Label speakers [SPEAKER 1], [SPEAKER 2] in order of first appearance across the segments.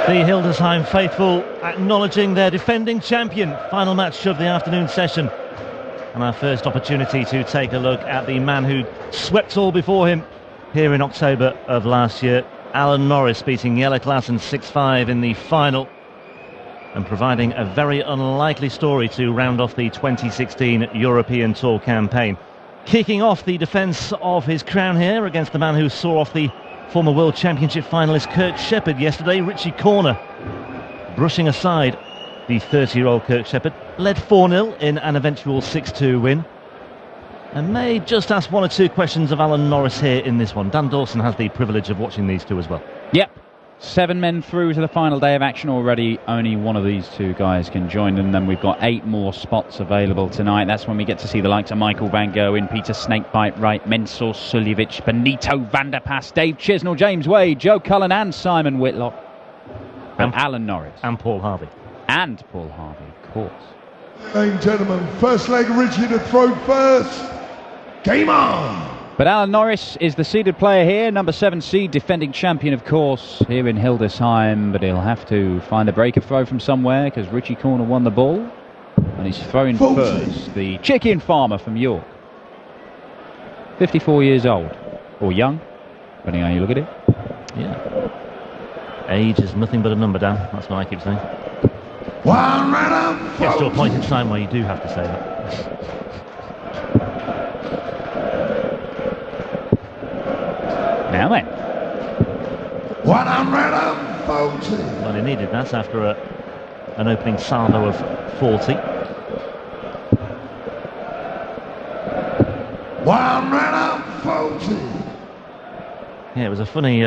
[SPEAKER 1] The Hildesheim faithful acknowledging their defending champion. Final match of the afternoon session. And our first opportunity to take a look at the man who swept all before him here in October of last year. Alan Norris beating Jelle Claassen 6-5 in the final. And providing a very unlikely story to round off the 2016 European Tour campaign. Kicking off the defence of his crown here against the man who saw off the former World Championship finalist Kurt Shepherd yesterday, Richie Corner. Brushing aside the 30-year-old Kurt Shepherd, led 4-0 in an eventual 6-2 win. And may just ask one or two questions of Alan Norris here in this one. Dan Dawson has the privilege of watching these two as well.
[SPEAKER 2] Yep. 7 men through to the final day of action already. Only one of these two guys can join them. Then we've got 8 more spots available tonight. That's when we get to see the likes of Michael Van Gerwen, Peter Snakebite Wright, Mensur Suljovic, Benito van der Pas, Dave Chisnell, James Wade, Joe Cullen and Simon Whitlock. And Alan Norris.
[SPEAKER 1] And Paul Harvey.
[SPEAKER 2] And Paul Harvey, of course.
[SPEAKER 3] Ladies and gentlemen, first leg, Richie to throw first. Game on!
[SPEAKER 2] But Alan Norris is the seeded player here, number 7 seed, defending champion, of course, here in Hildesheim. But he'll have to find a break of throw from somewhere because Richie Corner won the ball. And he's throwing first, the chicken farmer from York. 54 years old, or young, depending on how you look at it.
[SPEAKER 1] Yeah. Age is nothing but a number, Dan. That's what I keep saying.
[SPEAKER 3] One right
[SPEAKER 1] Gets to a point in time where you do have to say that.
[SPEAKER 2] Now then.
[SPEAKER 3] 140.
[SPEAKER 1] Well, he needed that after an opening salvo of 40.
[SPEAKER 3] 140.
[SPEAKER 1] Yeah, it was a funny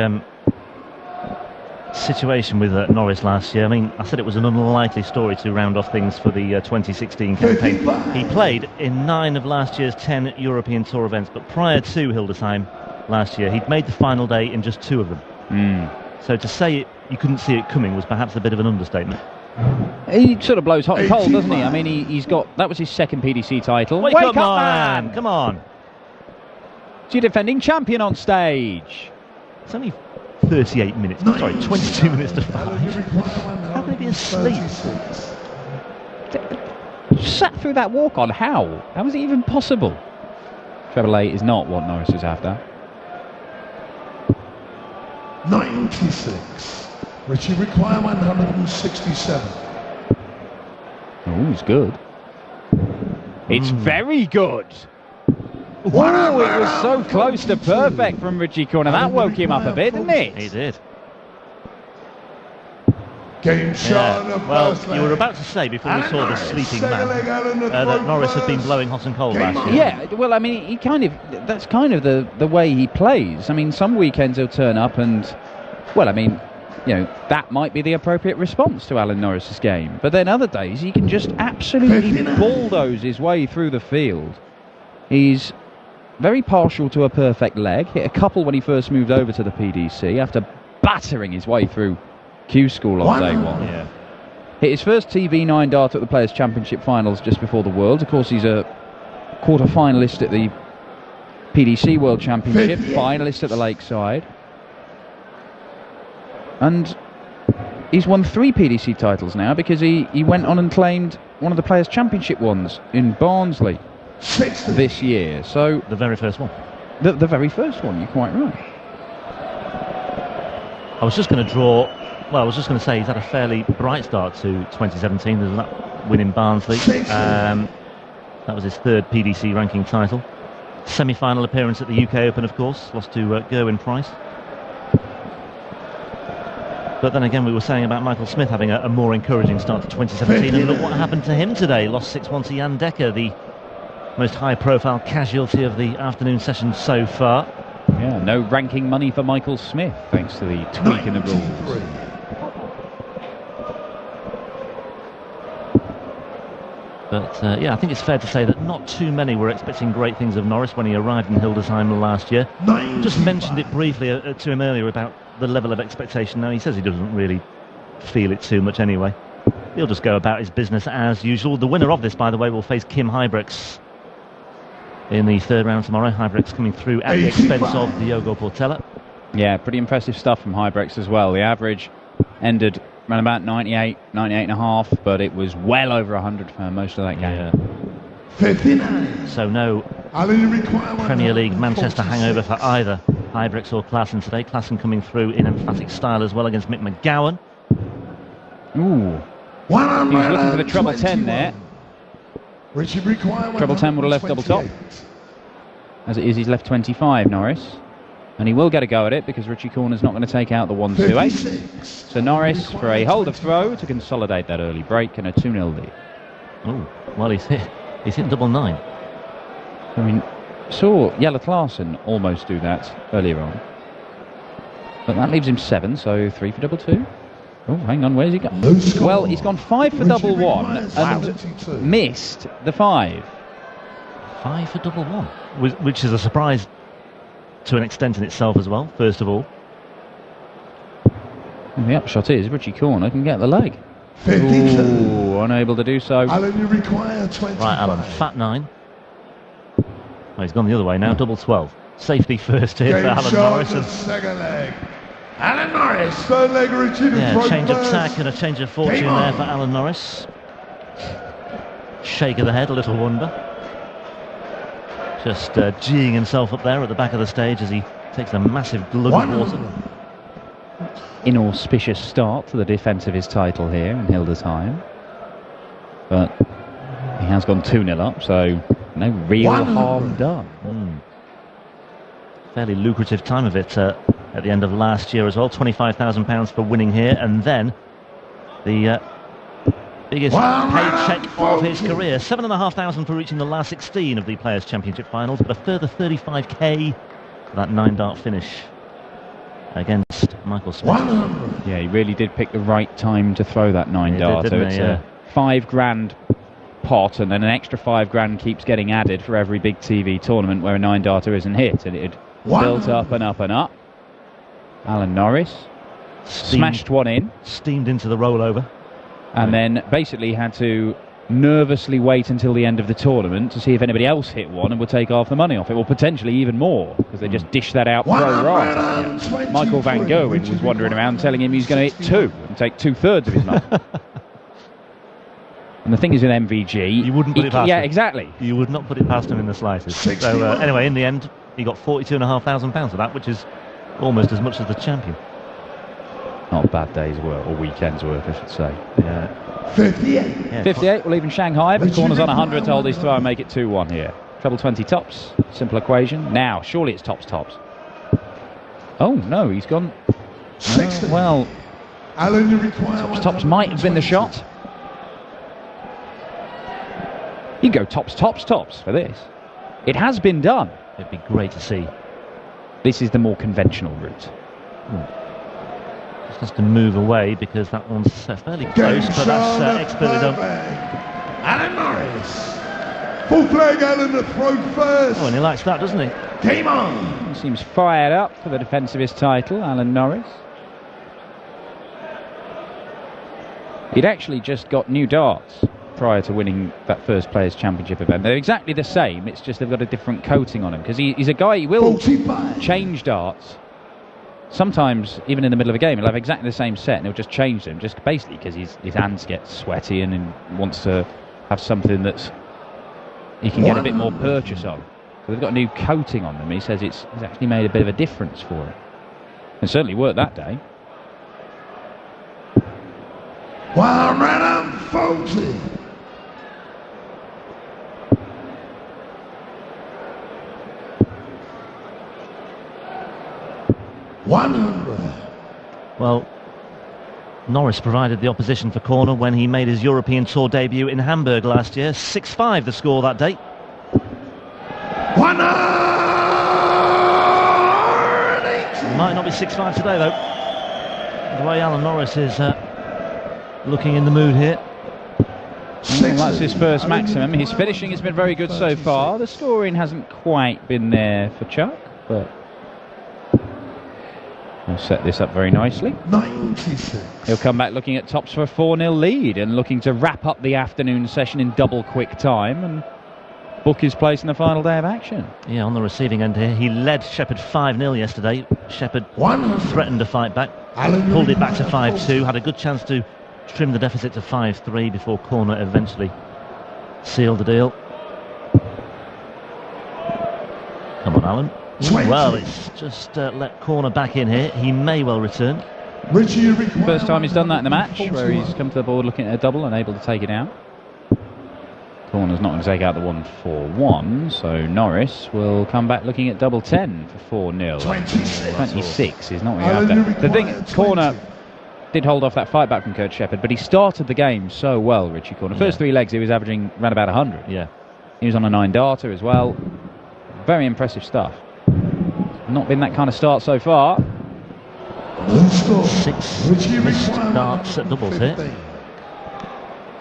[SPEAKER 1] situation with Norris last year. I mean, I said it was an unlikely story to round off things for the 2016 campaign. He played in 9 of last year's 10 European Tour events, but prior to Hildesheim last year, he'd made the final day in just 2 of them. So to say you couldn't see it coming was perhaps a bit of an understatement.
[SPEAKER 2] He sort of blows hot and cold, doesn't he? I mean, he's got... That was his second PDC title.
[SPEAKER 1] Wake up, man! Come on!
[SPEAKER 2] It's your defending champion on stage.
[SPEAKER 1] It's only 38 minutes. Sorry, 22 minutes to 5. How can he be asleep?
[SPEAKER 2] Sat through that walk on. How? How was it even possible? Treble 8 is not what Norris is after.
[SPEAKER 3] 96. Richie require 167.
[SPEAKER 2] Oh, it's good. It's very good.
[SPEAKER 3] Oh,
[SPEAKER 2] it was so close to perfect from Richie Corner. That woke him up a bit, didn't it?
[SPEAKER 1] He did.
[SPEAKER 3] Game shot.
[SPEAKER 1] Well, you were about to say before we saw the sleeping man that Norris had been blowing hot and cold last year.
[SPEAKER 2] Yeah, well, I mean, he kind of, that's kind of the way he plays. I mean, some weekends he'll turn up and, well, I mean, you know, that might be the appropriate response to Alan Norris's game. But then other days he can just absolutely bulldoze his way through the field. He's very partial to a perfect leg. Hit a couple when he first moved over to the PDC after battering his way through Q School on day 1.
[SPEAKER 1] Yeah.
[SPEAKER 2] Hit his first TV9 dart at the Players' Championship finals just before the Worlds. Of course, he's a quarter-finalist at the PDC World Championship, finalist at the Lakeside. And he's won 3 PDC titles now because he went on and claimed one of the Players' Championship ones in Barnsley this year. So
[SPEAKER 1] The very first one.
[SPEAKER 2] The very first one, you're quite right.
[SPEAKER 1] I was just going to draw... Well, I was just going to say he's had a fairly bright start to 2017. There's that win in Barnsley. That was his 3rd PDC ranking title. Semi-final appearance at the UK Open, of course. Lost to Gerwyn Price. But then again, we were saying about Michael Smith having a more encouraging start to 2017. And look what happened to him today. Lost 6-1 to Jan Dekker, the most high-profile casualty of the afternoon session so far.
[SPEAKER 2] Yeah, no ranking money for Michael Smith, thanks to the tweak in the rules.
[SPEAKER 1] But yeah, I think it's fair to say that not too many were expecting great things of Norris when he arrived in Hildesheim last year. Just mentioned it briefly to him earlier about the level of expectation. Now, he says he doesn't really feel it too much anyway. He'll just go about his business as usual. The winner of this, by the way, will face Kim Huybrechts in the 3rd round tomorrow. Huybrechts coming through at the expense of Diogo Portela.
[SPEAKER 2] Yeah, pretty impressive stuff from Huybrechts as well. The average ended around about 98, 98 and a half, but it was well over 100 for most of that game.
[SPEAKER 3] 59.
[SPEAKER 1] So no Premier League Manchester hangover for either Huybrechts or Klassen today. Klassen coming through in emphatic style as well against Mick McGowan.
[SPEAKER 2] Ooh. He was looking for the treble 10 there.
[SPEAKER 3] Richie
[SPEAKER 2] Treble 10 would have left double top. As it is, he's left 25, Norris. And he will get a go at it because Richie Corner's not going to take out the 1-2-8. So Norris for a hold of throw to consolidate that early break and a 2-0 lead.
[SPEAKER 1] Oh, well, he's hit double 9.
[SPEAKER 2] I mean, saw Jelle Klaassen almost do that earlier on. But that leaves him 7, so 3 for double 2. Oh, hang on, where's he gone? Well, he's gone 5 for double 1 and missed the 5.
[SPEAKER 1] 5 for double 1, which is a surprise to an extent in itself as well, first of all.
[SPEAKER 2] And the upshot is Richie Corner can get the leg. Ooh, unable to do so.
[SPEAKER 3] Alan, you require 25.
[SPEAKER 1] Right, Alan, fat 9. Oh, he's gone the other way now, double 12. Safety first here for Alan Norris.
[SPEAKER 3] Second leg. Alan Norris. Third leg, Richie.
[SPEAKER 1] Yeah, change of tack and a change of fortune there for Alan Norris. Shake of the head, a little wonder. Just geeing himself up there at the back of the stage as he takes a massive glug of water.
[SPEAKER 2] Inauspicious start to the defence of his title here in Hildesheim. But he has gone 2-0 up, so no real harm done. Fairly lucrative time of it at the end of last year as well. £25,000 for winning here, and then the biggest paycheck of his career. 7,500 for reaching the last 16 of the Players' Championship finals, but a further 35k for that 9-dart finish against Michael Smith. Yeah, he really did pick the right time to throw that 9-dart. So it's a £5,000 pot, and then an extra £5,000 keeps getting added for every big TV tournament where a 9-darter isn't hit, and it built up and up and up. Alan Norris smashed one in,
[SPEAKER 1] steamed into the rollover,
[SPEAKER 2] and then basically had to nervously wait until the end of the tournament to see if anybody else hit one and would take half the money off it, or potentially even more, because they just dished that out pro rata. Michael Van Gerwen was wandering around telling him he's going to hit 2 and take 2/3 of his money. And the thing is with MVG,
[SPEAKER 1] you wouldn't put it past him.
[SPEAKER 2] Yeah, exactly.
[SPEAKER 1] You would not put it past him in the slightest. So anyway, in the end, he got £42,500 for that, which is almost as much as the champion.
[SPEAKER 2] Not a bad day's work, or weekend's work, I should say.
[SPEAKER 3] Yeah. 58.
[SPEAKER 2] Yeah, 58 will even Shanghai, but Corner's on 100 to hold his throw and make it 2-1 here. Treble 20 tops, simple equation. Now, surely it's tops. Oh, no, he's gone. Well,
[SPEAKER 3] Alan, you require
[SPEAKER 2] tops might have been the shot. You go tops for this. It has been done.
[SPEAKER 1] It'd be great to see.
[SPEAKER 2] This is the more conventional route.
[SPEAKER 1] Just has to move away because that one's fairly close, but that's expertly done.
[SPEAKER 3] Alan Norris. Full flag, Alan, the throw first.
[SPEAKER 1] Oh, and he likes that, doesn't he?
[SPEAKER 3] Game on.
[SPEAKER 2] He seems fired up for the defence of his title, Alan Norris. He'd actually just got new darts prior to winning that first Players' Championship event. They're exactly the same, it's just they've got a different coating on them, because he's a guy, he will change darts. Sometimes, even in the middle of a game, he'll have exactly the same set and he'll just change them, just basically because his hands get sweaty and he wants to have something that's he can get a bit more purchase on. So they've got a new coating on them. He says it's actually made a bit of a difference for him. It certainly worked that day.
[SPEAKER 3] 140. 100.
[SPEAKER 1] Well, Norris provided the opposition for Corner when he made his European Tour debut in Hamburg last year. 6-5 the score that day.
[SPEAKER 3] 180.
[SPEAKER 1] Might not be 6-5 today, though. The way Alan Norris is looking in the mood here.
[SPEAKER 2] Well, that's his first maximum. His finishing has been very good so far. The scoring hasn't quite been there for Chuck, but he'll set this up very nicely.
[SPEAKER 3] 96.
[SPEAKER 2] He'll come back looking at tops for a 4-0 lead and looking to wrap up the afternoon session in double quick time and book his place in the final day of action.
[SPEAKER 1] Yeah, on the receiving end here. He led Shepherd 5-0 yesterday. Shepherd threatened to fight back, pulled it back to 5-2, had a good chance to trim the deficit to 5-3 before Corner eventually sealed the deal. Come on, Alan. Well, it's just let Corner back in here. He may well return.
[SPEAKER 3] Richie,
[SPEAKER 2] First time he's done that in the match, where he's come to the board looking at a double and able to take it out. Corner's not going to take out the 1-4-1, so Norris will come back looking at double 10 for 4-0. 26 is not going to have that. The thing, Corner did hold off that fight back from Kurt Shepherd, but he started the game so well, Richie Corner. First 3 legs he was averaging around about 100.
[SPEAKER 1] Yeah.
[SPEAKER 2] He was on a 9 darter as well. Very impressive stuff. Not been that kind of start so far.
[SPEAKER 1] 6 missed darts at doubles here.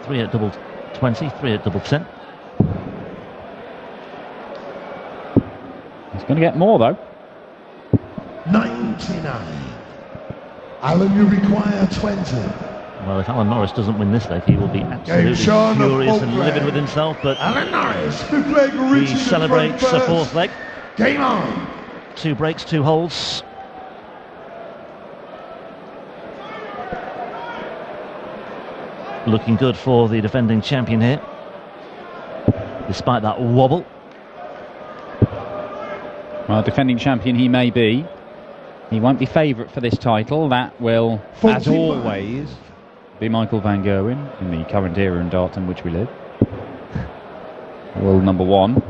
[SPEAKER 1] 3 at double 20, 3 at double 10.
[SPEAKER 2] He's going to get more though.
[SPEAKER 3] 99. Alan, you require 20.
[SPEAKER 1] Well, if Alan Norris doesn't win this leg, he will be absolutely furious and livid with himself. But
[SPEAKER 3] Alan Norris, 5th leg,
[SPEAKER 1] he
[SPEAKER 3] Richie
[SPEAKER 1] celebrates a 4th leg.
[SPEAKER 3] Game on.
[SPEAKER 1] 2 breaks, 2 holds. Looking good for the defending champion here, despite that wobble.
[SPEAKER 2] Well, defending champion he may be. He won't be favourite for this title. That will, as always, be Michael van Gerwen in the current era in darts in which we live. World number 1,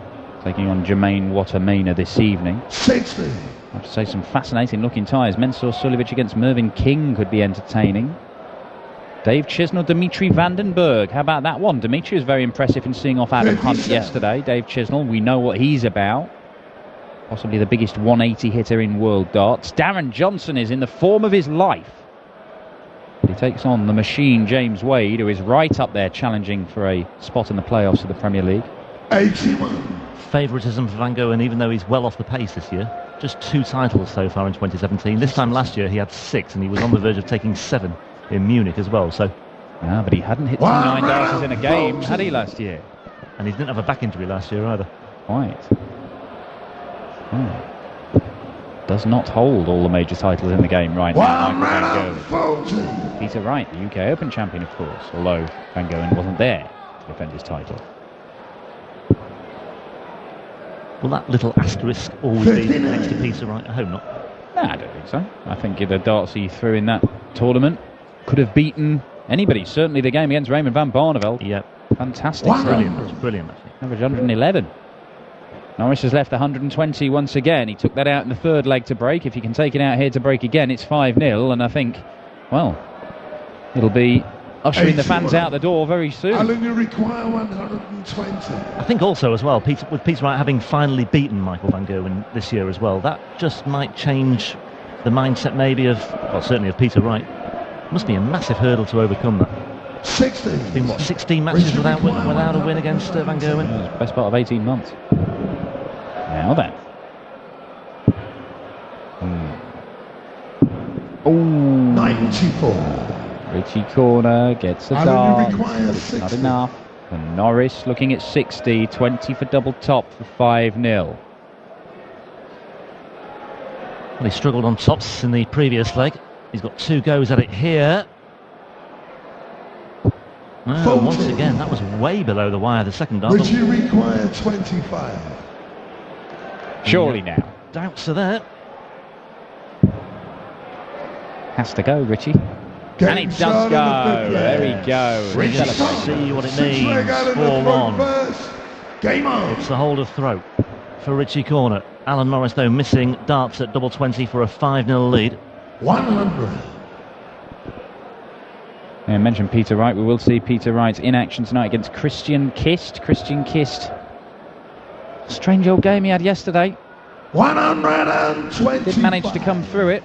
[SPEAKER 2] taking on Jermaine Watermainer this evening.
[SPEAKER 3] 60.
[SPEAKER 2] I have to say, some fascinating looking ties. Mensur Suljovic against Mervyn King could be entertaining. Dave Chisnell, Dimitri Vandenberg. How about that one? Dimitri was very impressive in seeing off Adam Hunt yesterday. Dave Chisnell, we know what he's about. Possibly the biggest 180 hitter in world darts. Darren Johnson is in the form of his life. He takes on the machine James Wade, who is right up there challenging for a spot in the playoffs of the Premier League.
[SPEAKER 3] 81.
[SPEAKER 1] Favouritism for Van Gogh, and even though he's well off the pace this year, just 2 titles so far in 2017. This time last year he had 6, and he was on the verge of taking 7 in Munich as well. So,
[SPEAKER 2] yeah, but he hadn't hit 9 darters in a game, had he, last year?
[SPEAKER 1] And he didn't have a back injury last year either.
[SPEAKER 2] Quite. Does not hold all the major titles in the game right now. Michael Van Gogh. Peter Wright, the UK Open champion, of course, although Van Gogh wasn't there to defend his title.
[SPEAKER 1] Will that little asterisk always be next to Peter Wright? I hope not.
[SPEAKER 2] No, I don't think so. I think the darts he threw in that tournament could have beaten anybody. Certainly the game against Raymond van Barneveld.
[SPEAKER 1] Yep.
[SPEAKER 2] Fantastic.
[SPEAKER 1] Brilliant. It was brilliant, actually.
[SPEAKER 2] Average 111. Norris has left 120 once again. He took that out in the 3rd leg to break. If he can take it out here to break again, it's 5-0. And I think, well, it'll be ushering the fans out the door very soon.
[SPEAKER 3] Alan, you require 120.
[SPEAKER 1] I think also as well, with Peter Wright having finally beaten Michael van Gerwen this year as well, that just might change the mindset maybe of, well, certainly of Peter Wright. Must be a massive hurdle to overcome that.
[SPEAKER 3] 60.
[SPEAKER 1] It's been, what, 16 matches without a win against Van Gerwen?
[SPEAKER 2] Yeah, best part of 18 months. Now then.
[SPEAKER 3] Oh, 94.
[SPEAKER 2] Richie Corner gets a
[SPEAKER 3] Alan, you
[SPEAKER 2] dart,
[SPEAKER 3] require
[SPEAKER 2] but it's
[SPEAKER 3] 60.
[SPEAKER 2] not enough. And Norris looking at 60, 20 for double top for 5-0.
[SPEAKER 1] Well, he struggled on tops in the previous leg. He's got 2 goes at it here. Oh, once again, that was way below the wire, the second dart.
[SPEAKER 3] Richie require 25.
[SPEAKER 2] Surely now.
[SPEAKER 1] Doubts are there.
[SPEAKER 2] Has to go, Richie. And it does go. There we go.
[SPEAKER 1] Let's see what it means. 4-1.
[SPEAKER 3] Game on.
[SPEAKER 1] It's the hold of throat for Richie Corner. Alan Norris, though, missing darts at double 20 for a 5-0 lead.
[SPEAKER 3] 100.
[SPEAKER 2] I mentioned Peter Wright. We will see Peter Wright in action tonight against Christian Kist. Christian Kist. Strange old game he had yesterday.
[SPEAKER 3] 120.
[SPEAKER 2] Did manage to come through it.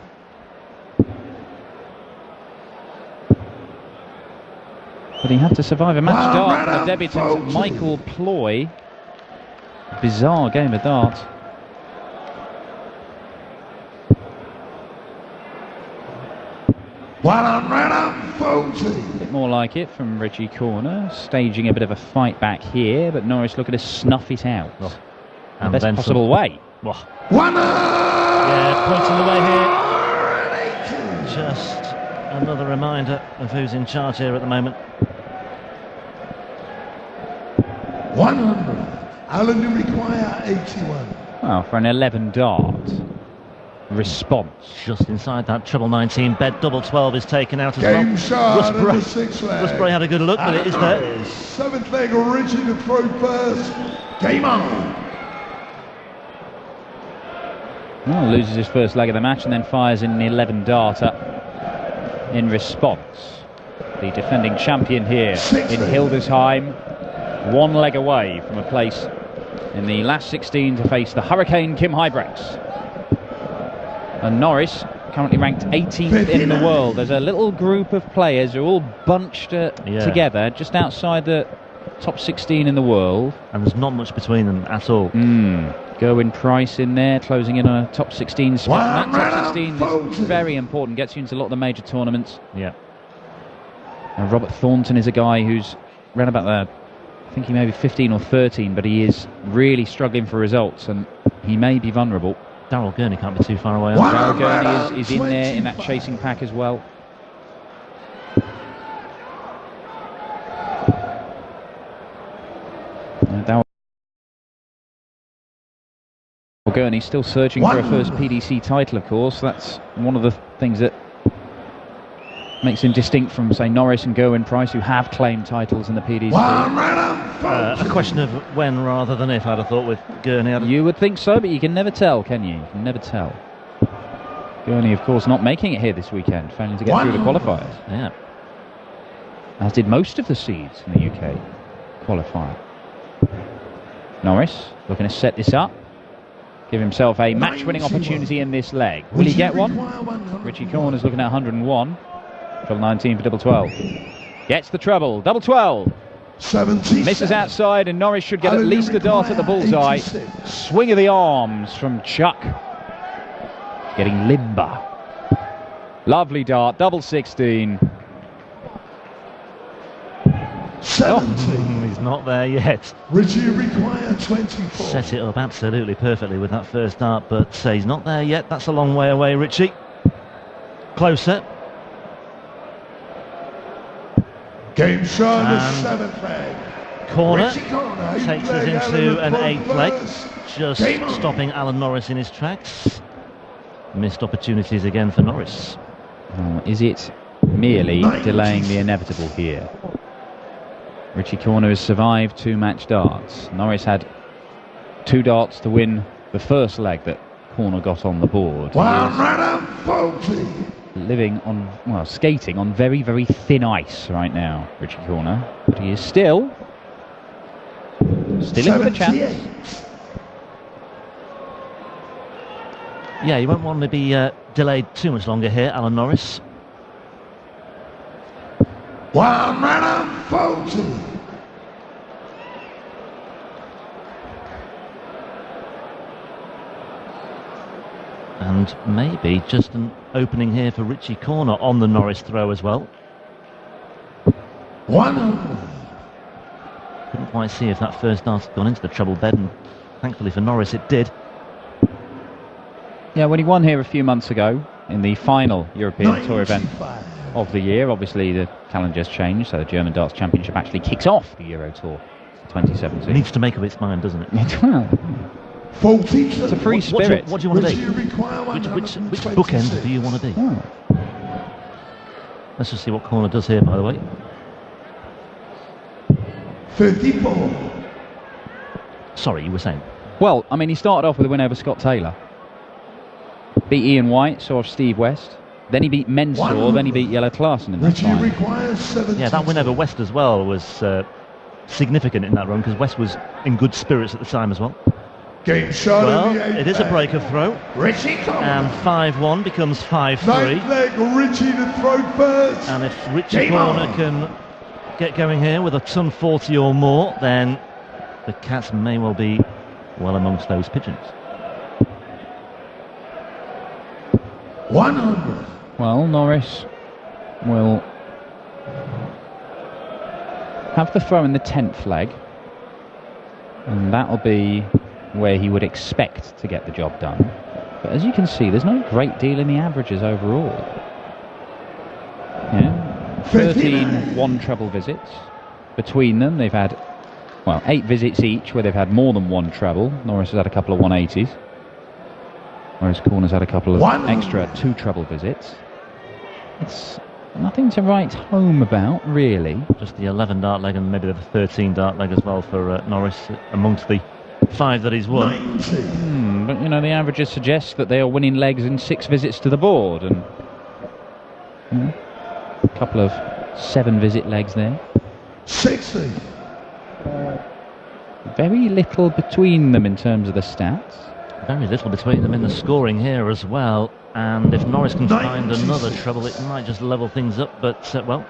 [SPEAKER 2] But he had to survive a match dart from the debutant Michael Ploy. Bizarre game of darts.
[SPEAKER 3] 140.
[SPEAKER 2] A bit more like it from Richie Corner, staging a bit of a fight back here, but Norris looking to snuff it out.
[SPEAKER 1] Oh,
[SPEAKER 2] the best possible way.
[SPEAKER 1] Oh.
[SPEAKER 3] 100.
[SPEAKER 1] Yeah, pointing the way here. Just another reminder of who's in charge here at the moment.
[SPEAKER 3] 100. Alan, you require 81.
[SPEAKER 2] Well, for an 11 dart response.
[SPEAKER 1] Just inside that treble 19 bed, double 12 is taken out as
[SPEAKER 3] Game
[SPEAKER 1] well.
[SPEAKER 3] shot and the 6th leg.
[SPEAKER 1] Rusbray had a good look, but it is there.
[SPEAKER 3] 7th leg, Richie to throw first. Game on.
[SPEAKER 2] Well, loses his first leg of the match and then fires in the 11 darter in response. The defending champion here in Hildesheim, one leg away from a place in the last 16 to face the Hurricane Kim Huybrechts. And Norris, currently ranked 18th in the world. There's a little group of players who are all bunched together just outside the top 16 in the world.
[SPEAKER 1] And there's not much between them at all.
[SPEAKER 2] Gerwyn Price in there, closing in on a top 16 spot. That top 16 is very important, gets you into a lot of the major tournaments.
[SPEAKER 1] Yeah.
[SPEAKER 2] And Robert Thornton is a guy who's ran about there, I think he may be 15 or 13, but he is really struggling for results, and he may be vulnerable.
[SPEAKER 1] Darryl Gurney can't be too far away.
[SPEAKER 2] Darryl Gurney is in there in that chasing pack as well. Darryl Gurney still searching for a first PDC title, of course. That's one of the things that makes him distinct from, say, Norris and Gerwyn Price, who have claimed titles in the PDC.
[SPEAKER 1] A question of when rather than if, I'd have thought, with Gurney.
[SPEAKER 2] You would think so, but you can never tell, can you? You can never tell. Gurney, of course, not making it here this weekend, failing to get through the qualifiers.
[SPEAKER 1] Yeah.
[SPEAKER 2] As did most of the seeds in the UK qualifier. Norris looking to set this up, give himself a match-winning opportunity in this leg. Will he get one? Richie Corner's looking at 101. Treble 19 for double 12. Gets the treble. Double 12.
[SPEAKER 3] 77.
[SPEAKER 2] Misses outside, and Norris should get at least a dart at the bullseye. 86. Swing of the arms from Chuck. Getting limber. Lovely dart. Double 16.
[SPEAKER 3] 70.
[SPEAKER 1] He's not there yet.
[SPEAKER 3] Richie require 24.
[SPEAKER 1] Set it up absolutely perfectly with that first dart, but he's not there yet. That's a long way away, Richie. Closer.
[SPEAKER 3] Game shot, the 7th leg.
[SPEAKER 1] Corner takes us into an 8th leg, just stopping Alan Norris in his tracks. Missed opportunities again for Norris.
[SPEAKER 2] Is it merely delaying the inevitable here? Richie Corner has survived 2 match darts. Norris had 2 darts to win the first leg that Corner got on the board.
[SPEAKER 3] 140.
[SPEAKER 2] Living on, well, skating on very, very thin ice right now, Richie Corner. But he is still in with a chance.
[SPEAKER 1] Yeah, you won't want to be delayed too much longer here, Alan Norris.
[SPEAKER 3] 140.
[SPEAKER 1] And maybe just an opening here for Richie Corner on the Norris throw as well.
[SPEAKER 3] 100.
[SPEAKER 1] Couldn't quite see if that first dart had gone into the treble bed, and thankfully for Norris it did.
[SPEAKER 2] Yeah, when he won here a few months ago in the final European Tour event of the year, obviously the calendar's changed, so the German Darts Championship actually kicks off the Euro Tour 2017.
[SPEAKER 1] It needs to make up its mind, doesn't it?
[SPEAKER 2] Well, it's a free spirit.
[SPEAKER 1] What do you want to be? Which bookend do you want to be?
[SPEAKER 2] Oh.
[SPEAKER 1] Let's just see what Corner does here, by the way.
[SPEAKER 3] 54.
[SPEAKER 1] Sorry, you were saying?
[SPEAKER 2] Well, I mean, he started off with a win over Scott Taylor. Beat Ian White, saw off Steve West. Then he beat Mensah, then he beat Yellow Clarkson in that final.
[SPEAKER 1] Yeah, that win over West as well was significant in that run, because West was in good spirits at the time as well.
[SPEAKER 3] Game shot.
[SPEAKER 1] Well, it is a break of throw.
[SPEAKER 3] Richie Corner.
[SPEAKER 1] And 5-1 becomes 5-3.
[SPEAKER 3] 9th leg, Richie to throw first.
[SPEAKER 1] And if Richie Corner can get going here with a ton 40 or more, then the Cats may well be well amongst those pigeons.
[SPEAKER 3] 100.
[SPEAKER 2] Well, Norris will have the throw in the 10th leg, and that'll be where he would expect to get the job done. But as you can see, there's no great deal in the averages overall. Yeah, 13 one-treble visits. Between them, they've had, well, 8 visits each where they've had more than one treble. Norris has had a couple of 180s, whereas Corner's had a couple of extra 2 treble visits. It's nothing to write home about, really.
[SPEAKER 1] Just the 11 dart leg and maybe the 13 dart leg as well for Norris amongst the 5 that he's won.
[SPEAKER 2] But, you know, the averages suggest that they are winning legs in 6 visits to the board, and a couple of 7-visit legs there.
[SPEAKER 3] 60.
[SPEAKER 2] Very little between them in terms of the stats.
[SPEAKER 1] Very little between them in the scoring here as well. And if Norris can find another treble, it might just level things up. But, well,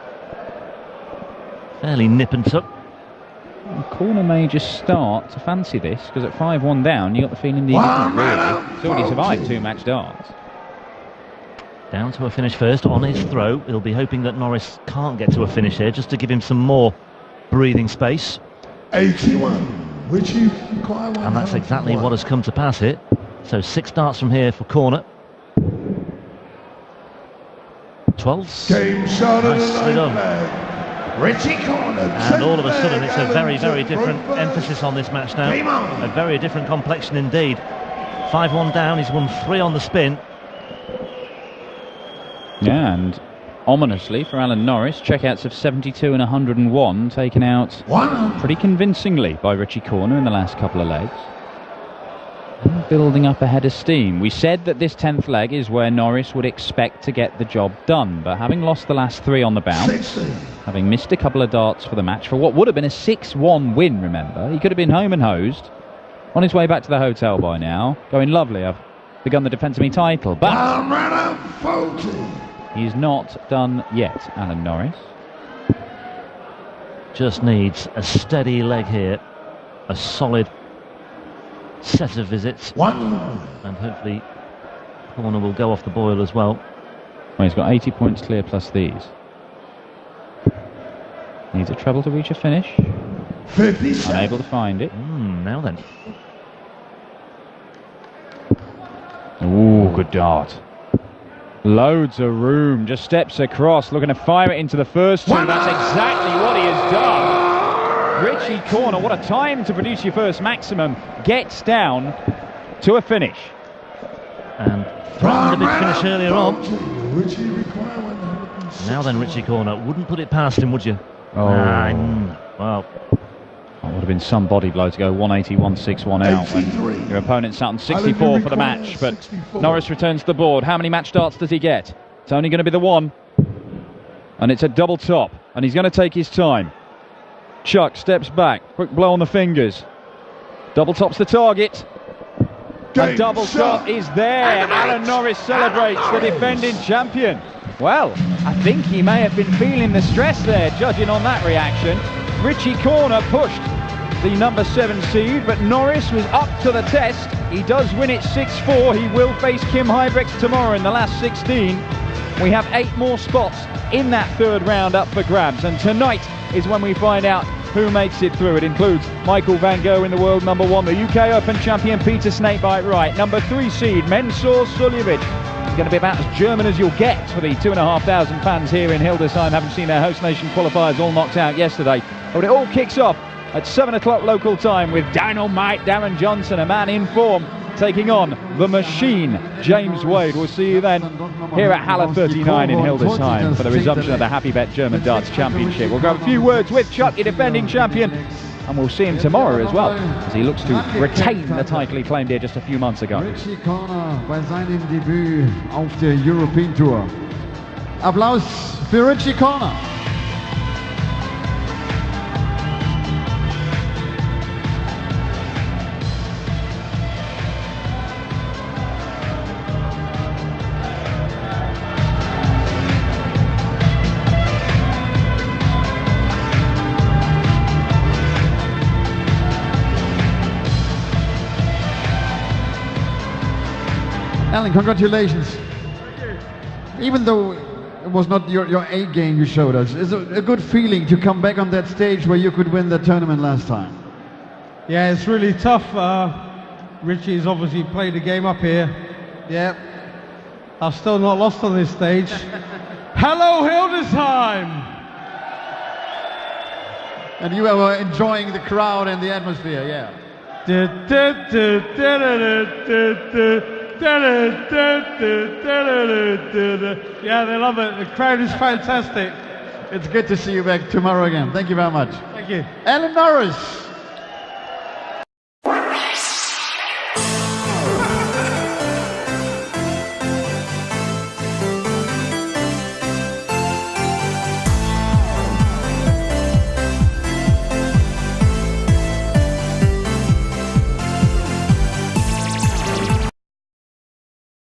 [SPEAKER 1] fairly nip and tuck.
[SPEAKER 2] Corner may just start to fancy this, because at 5-1 down, you got the feeling he didn't really. He's already survived 2 match darts.
[SPEAKER 1] Down to a finish first on his throw. He'll be hoping that Norris can't get to a finish here, just to give him some more breathing space.
[SPEAKER 3] 81. Richie,
[SPEAKER 1] and that's exactly what has come to pass here. So 6 darts from here for Corner. 12.
[SPEAKER 3] Game shot of the
[SPEAKER 1] Nicely done.
[SPEAKER 3] flag. Richie Corner.
[SPEAKER 1] And all of a sudden it's a very, very different emphasis on this match now. A very different complexion indeed. 5-1 down, he's won 3 on the spin.
[SPEAKER 2] Yeah, and ominously for Alan Norris, checkouts of 72 and 101 taken out pretty convincingly by Richie Corner in the last couple of legs. And building up a head of steam. We said that this 10th leg is where Norris would expect to get the job done, but having lost the last 3 on the bounce, having missed a couple of darts for the match for what would have been a 6-1 win, remember, he could have been home and hosed, on his way back to the hotel by now, going, lovely, I've begun the defence of my title, but he's not done yet, Alan Norris.
[SPEAKER 1] Just needs a steady leg here, a solid set of visits, and hopefully Corner will go off the boil as well.
[SPEAKER 2] Well, he's got 80 points clear plus these. Needs a treble to reach a finish.
[SPEAKER 3] 57.
[SPEAKER 2] Unable to find it.
[SPEAKER 1] Now then.
[SPEAKER 2] Ooh, good dart. Loads of room, just steps across, looking to fire it into the first 2. That's exactly what he has done. Richie Corner, what a time to produce your first maximum, gets down to a finish.
[SPEAKER 1] And threatened a big finish earlier on. Now then, Richie Corner, wouldn't put it past him, would you?
[SPEAKER 2] Oh.
[SPEAKER 1] Well,
[SPEAKER 2] that would have been some body blow to go 180, 161 out when your opponent sat on 64 for the match. But Norris returns to the board. How many match darts does he get? It's only going to be the 1. And it's a double top. And he's going to take his time. Chuck steps back. Quick blow on the fingers. Double top's the target. A double top is there. Alan Norris celebrates, the defending champion. Well, I think he may have been feeling the stress there, judging on that reaction. Richie Corner pushed the number 7 seed, but Norris was up to the test. He does win it 6-4. He will face Kim Huybrechts tomorrow in the last 16. We have 8 more spots in that 3rd round up for grabs, and tonight is when we find out who makes it through. It includes Michael van Gogh in the world number 1, the UK Open champion Peter Snakebite Wright, number 3 seed Mensur Suljovic. It's going to be about as German as you'll get for the 2,500 fans here in Hildesheim, having seen their host nation qualifiers all knocked out yesterday. But it all kicks off at 7 o'clock local time with Dynamite Darren Johnson, a man in form, taking on the machine, James Wade. We'll see you then here at Halle 39 in Hildesheim for the resumption of the Happy Bet German Darts Championship. We'll grab a few words with Chuck, your defending champion, and we'll see him tomorrow as well, as he looks to retain the title he claimed here just a few months ago.
[SPEAKER 4] Richie Corner bei seinem Debüt auf der European Tour. Applaus für Richie Corner. Alan, congratulations. Even though it was not your A game you showed us. It's a good feeling to come back on that stage where you could win the tournament last time.
[SPEAKER 5] Yeah, it's really tough. Richie's obviously played a game up here. Yeah, I've still not lost on this stage. Hello, Hildesheim!
[SPEAKER 4] And you were enjoying the crowd and the atmosphere, yeah.
[SPEAKER 5] Yeah, they love it. The crowd is fantastic.
[SPEAKER 4] It's good to see you back tomorrow again. Thank you very much.
[SPEAKER 5] Thank you.
[SPEAKER 4] Alan Norris.